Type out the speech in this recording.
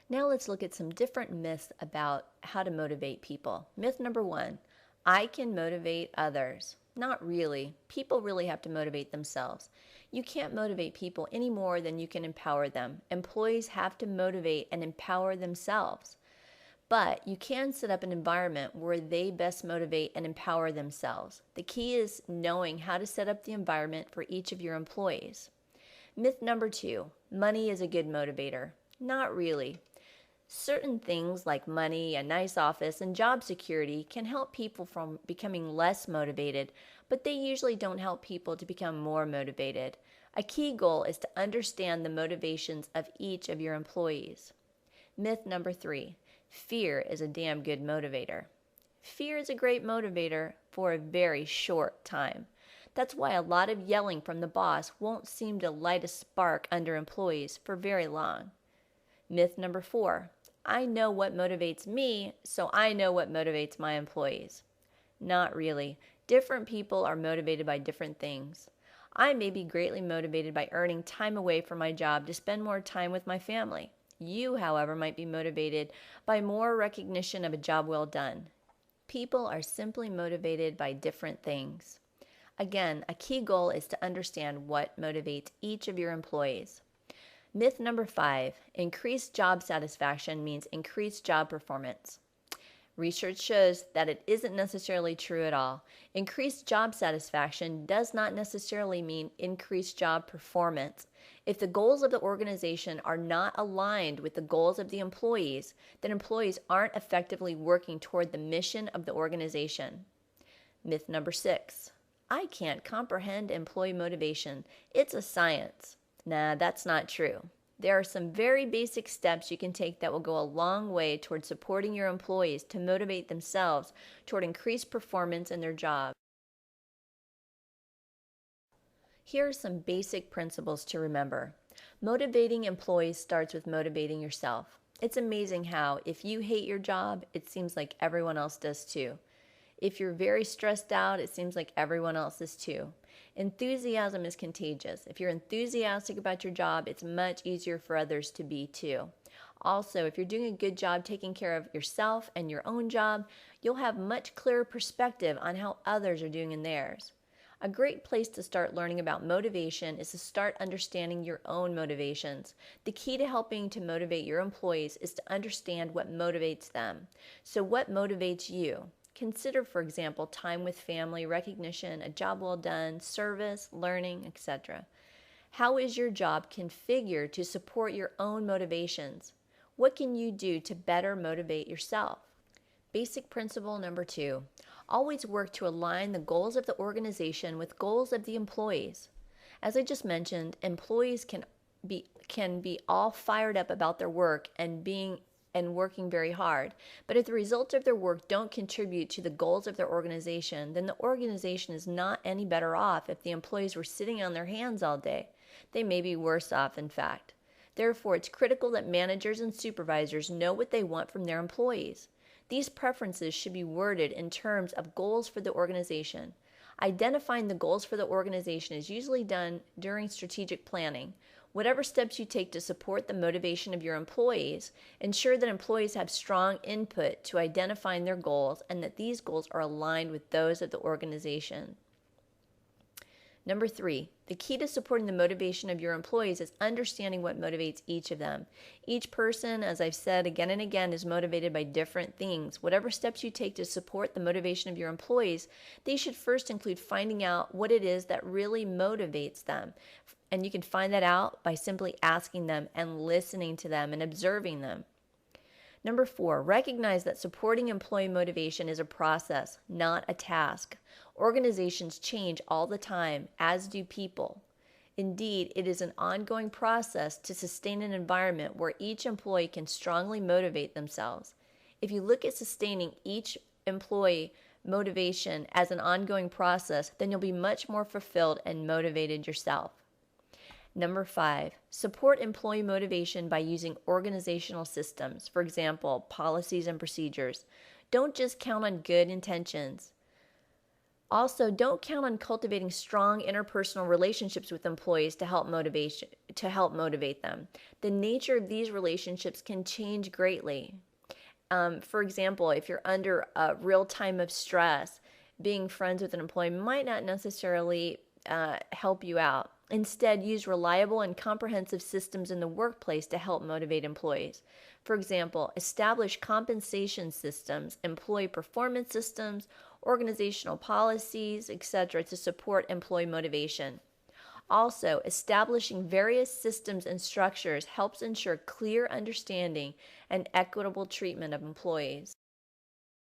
Now let's look at some different myths about how to motivate people. Myth number one, I can motivate others. Not really. People really have to motivate themselves. You can't motivate people any more than you can empower them. Employees have to motivate and empower themselves. But you can set up an environment where they best motivate and empower themselves. The key is knowing how to set up the environment for each of your employees. Myth number two, money is a good motivator. Not really. Certain things like money, a nice office, and job security can help people from becoming less motivated, but they usually don't help people to become more motivated. A key goal is to understand the motivations of each of your employees. Myth number three, fear is a damn good motivator. Fear is a great motivator for a very short time. That's why a lot of yelling from the boss won't seem to light a spark under employees for very long. Myth number four, I know what motivates me, so I know what motivates my employees. Not really. Different people are motivated by different things. I may be greatly motivated by earning time away from my job to spend more time with my family. You, however, might be motivated by more recognition of a job well done. People are simply motivated by different things. Again, a key goal is to understand what motivates each of your employees. Myth number five, increased job satisfaction means increased job performance. Research shows that it isn't necessarily true at all. Increased job satisfaction does not necessarily mean increased job performance. If the goals of the organization are not aligned with the goals of the employees, then employees aren't effectively working toward the mission of the organization. Myth number six, I can't comprehend employee motivation. It's a science. Nah, that's not true. There are some very basic steps you can take that will go a long way toward supporting your employees to motivate themselves toward increased performance in their job. Here are some basic principles to remember. Motivating employees starts with motivating yourself. It's amazing how, if you hate your job, it seems like everyone else does too. If you're very stressed out, it seems like everyone else is too. Enthusiasm is contagious. If you're enthusiastic about your job, it's much easier for others to be too. Also, if you're doing a good job taking care of yourself and your own job, you'll have much clearer perspective on how others are doing in theirs. A great place to start learning about motivation is to start understanding your own motivations. The key to helping to motivate your employees is to understand what motivates them. So what motivates you? Consider, for example, time with family, recognition, a job well done, service, learning, etc. How is your job configured to support your own motivations? What can you do to better motivate yourself? Basic principle number two, always work to align the goals of the organization with goals of the employees. As I just mentioned, employees can be all fired up about their work and working very hard. But if the results of their work don't contribute to the goals of their organization, then the organization is not any better off if the employees were sitting on their hands all day. They may be worse off, in fact. Therefore, it's critical that managers and supervisors know what they want from their employees. These preferences should be worded in terms of goals for the organization. Identifying the goals for the organization is usually done during strategic planning. Whatever steps you take to support the motivation of your employees, ensure that employees have strong input to identifying their goals and that these goals are aligned with those of the organization. Number three, the key to supporting the motivation of your employees is understanding what motivates each of them. Each person, as I've said again and again, is motivated by different things. Whatever steps you take to support the motivation of your employees, they should first include finding out what it is that really motivates them. And you can find that out by simply asking them and listening to them and observing them. Number four, recognize that supporting employee motivation is a process, not a task. Organizations change all the time, as do people. Indeed, it is an ongoing process to sustain an environment where each employee can strongly motivate themselves. If you look at sustaining each employee motivation as an ongoing process, then you'll be much more fulfilled and motivated yourself. Number five, support employee motivation by using organizational systems, for example, policies and procedures. Don't just count on good intentions. Also, don't count on cultivating strong interpersonal relationships with employees to help motivate them. The nature of these relationships can change greatly. For example, if you're under a real time of stress, being friends with an employee might not necessarily help you out. Instead, use reliable and comprehensive systems in the workplace to help motivate employees. For example, establish compensation systems, employee performance systems, organizational policies, etc., to support employee motivation. Also, establishing various systems and structures helps ensure clear understanding and equitable treatment of employees.